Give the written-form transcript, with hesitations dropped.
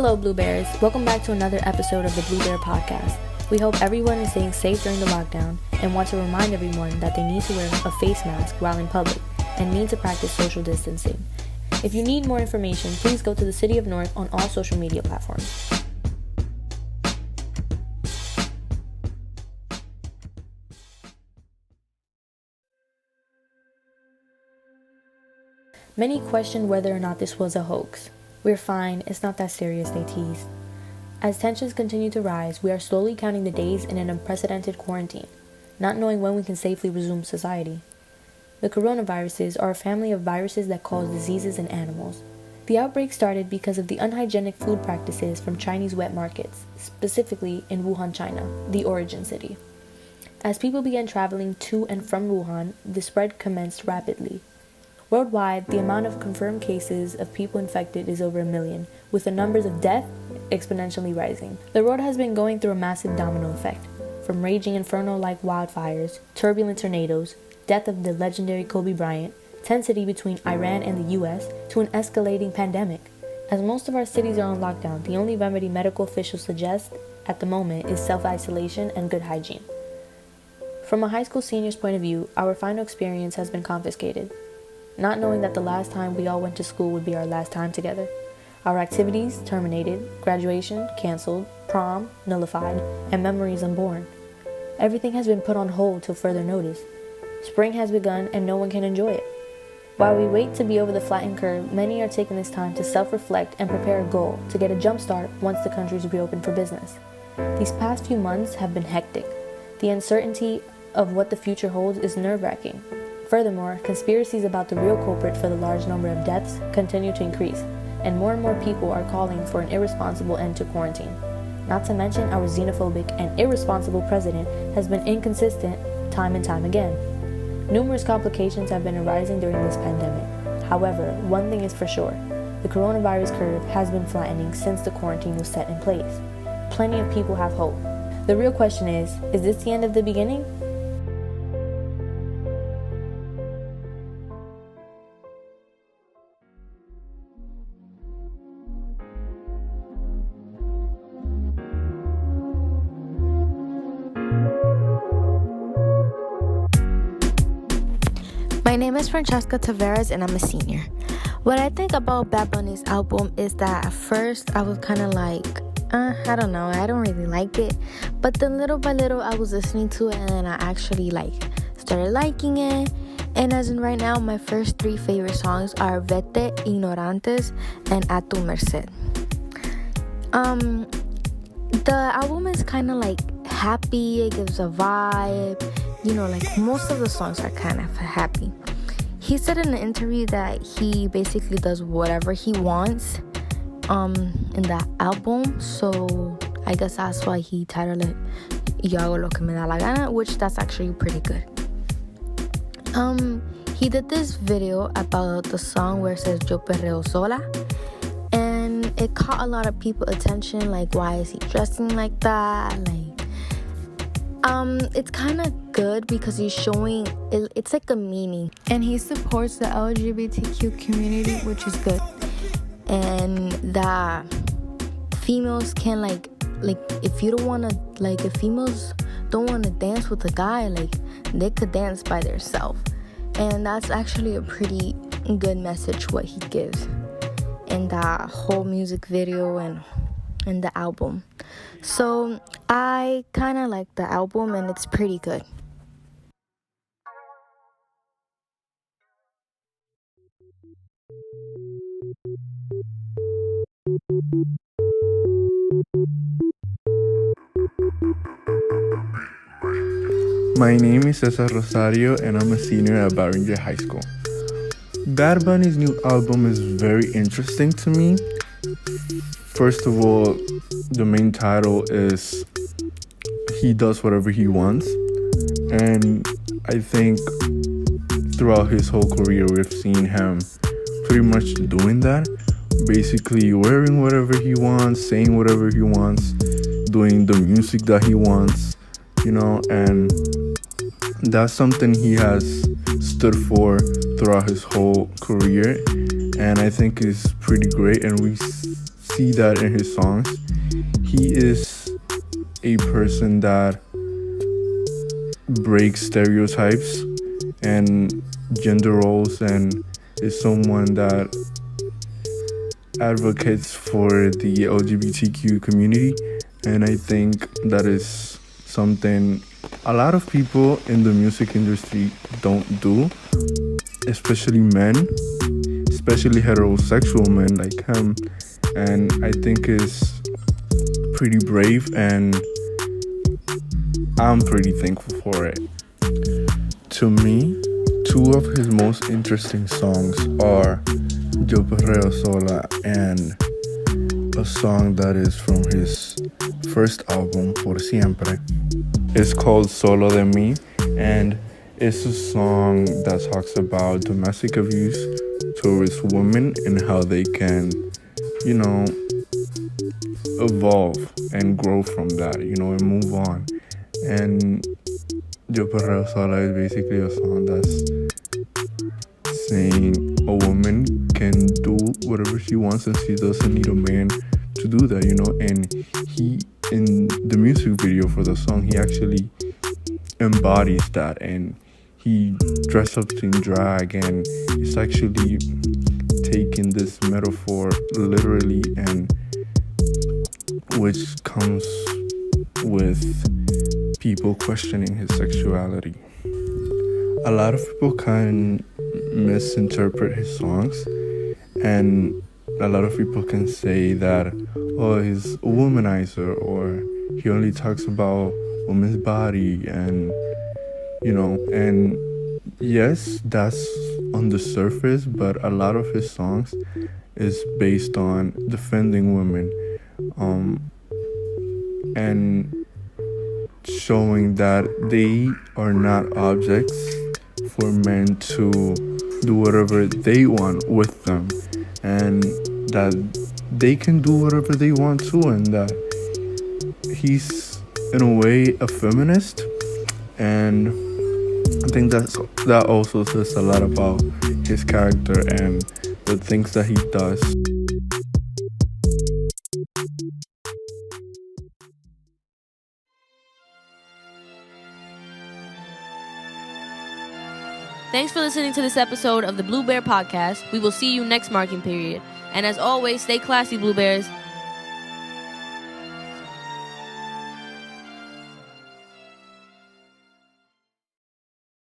Hello, Blue Bears. Welcome back to another episode of the Blue Bear Podcast. We hope everyone is staying safe during the lockdown and want to remind everyone that they need to wear a face mask while in public and need to practice social distancing. If you need more information, please go to the City of Newark on all social media platforms. Many questioned whether or not this was a hoax. We're fine, it's not that serious, they teased. As tensions continue to rise, we are slowly counting the days in an unprecedented quarantine, not knowing when we can safely resume society. The coronaviruses are a family of viruses that cause diseases in animals. The outbreak started because of the unhygienic food practices from Chinese wet markets, specifically in Wuhan, China, the origin city. As people began traveling to and from Wuhan, the spread commenced rapidly. Worldwide, the amount of confirmed cases of people infected is over 1 million, with the numbers of death exponentially rising. The world has been going through a massive domino effect, from raging inferno-like wildfires, turbulent tornadoes, death of the legendary Kobe Bryant, tensity between Iran and the US, to an escalating pandemic. As most of our cities are on lockdown, the only remedy medical officials suggest at the moment is self-isolation and good hygiene. From a high school senior's point of view, our final experience has been confiscated. Not knowing that the last time we all went to school would be our last time together. Our activities terminated, graduation canceled, prom nullified, and memories unborn. Everything has been put on hold till further notice. Spring has begun and no one can enjoy it. While we wait to be over the flattened curve, many are taking this time to self-reflect and prepare a goal to get a jump start once the countries reopen for business. These past few months have been hectic. The uncertainty of what the future holds is nerve-wracking. Furthermore, conspiracies about the real culprit for the large number of deaths continue to increase, and more people are calling for an irresponsible end to quarantine. Not to mention, our xenophobic and irresponsible president has been inconsistent time and time again. Numerous complications have been arising during this pandemic. However, one thing is for sure, the coronavirus curve has been flattening since the quarantine was set in place. Plenty of people have hope. The real question is this the end of the beginning? My name is Francesca Tavares and I'm a senior. What I think about Bad Bunny's album is that at first I was kind of like, I don't know, I don't really like it. But then little by little I was listening to it and I actually started liking it. And as in right now, my first 3 favorite songs are Vete, Ignorantes, and A Tu Merced. The album is kind of happy, it gives a vibe. Most of the songs are kind of happy. He said in an interview that he basically does whatever he wants in that album. So I guess that's why he titled it Yo hago lo que me da la gana, which that's actually pretty good. He did this video about the song where it says Yo perreo sola. And it caught a lot of people's attention, why is he dressing like that? It's kind of good because he's showing it's like a meaning, and he supports the LGBTQ community, which is good, and that females can if you don't want to if females don't want to dance with a guy, they could dance by themselves, and that's actually a pretty good message what he gives in that whole music video and the album. So I kind of like the album and it's pretty good. My name is Rosario and I'm a senior at Barringer High School. Bad Bunny's new album is very interesting to me. First of all, the main title is He Does Whatever He Wants. And I think throughout his whole career, we've seen him pretty much doing that. Basically wearing whatever he wants, saying whatever he wants, doing the music that he wants, and that's something he has stood for throughout his whole career. And I think it's pretty great. And we see that in his songs. He is a person that breaks stereotypes and gender roles and is someone that advocates for the LGBTQ community. And I think that is something a lot of people in the music industry don't do, especially men, especially heterosexual men like him. And I think is pretty brave, and I'm pretty thankful for it. To me, two of his most interesting songs are Yo Perreo Sola and a song that is from his first album, Por Siempre. It's called Solo de Mi, and it's a song that talks about domestic abuse towards women and how they can, evolve and grow from that, and move on. And Yo Perreo Sola is basically a song that's saying a woman can do whatever she wants and she doesn't need a man to do that, and he, in the music video for the song, he actually embodies that, and he dressed up in drag, and he's actually taking this metaphor literally, and which comes with people questioning his sexuality. A lot of people can misinterpret his songs, and a lot of people can say that, oh, he's a womanizer, or he only talks about women's body, and and yes, that's on the surface, but a lot of his songs is based on defending women, and showing that they are not objects for men to do whatever they want with them, and that they can do whatever they want too, and that he's in a way a feminist. And I think that also says a lot about his character and the things that he does. Thanks for listening to this episode of the Blue Bear Podcast. We will see you next marking period. And as always, stay classy, Blue Bears.